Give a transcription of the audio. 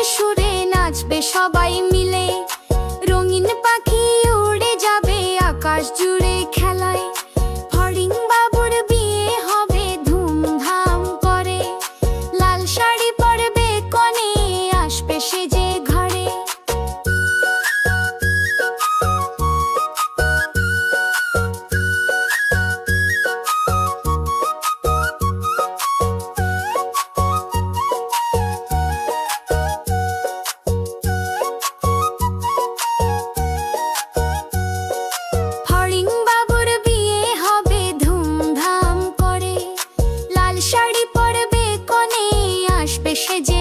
সুরে নাচবে সবাই মিলে। রঙিন পাখি উড়ে যাবে আকাশ জুড়ে খেলায়। ফড়িং বাবুর বিয়ে হবে ধুমধাম করে। লাল শাড়ি পরবে কনে, আসবে সেজে ঘরে। ফড়িং বাবুর বিয়ে হবে ধুমধাম করে। লাল শাড়ি পরবে কনে, আসবে সেজে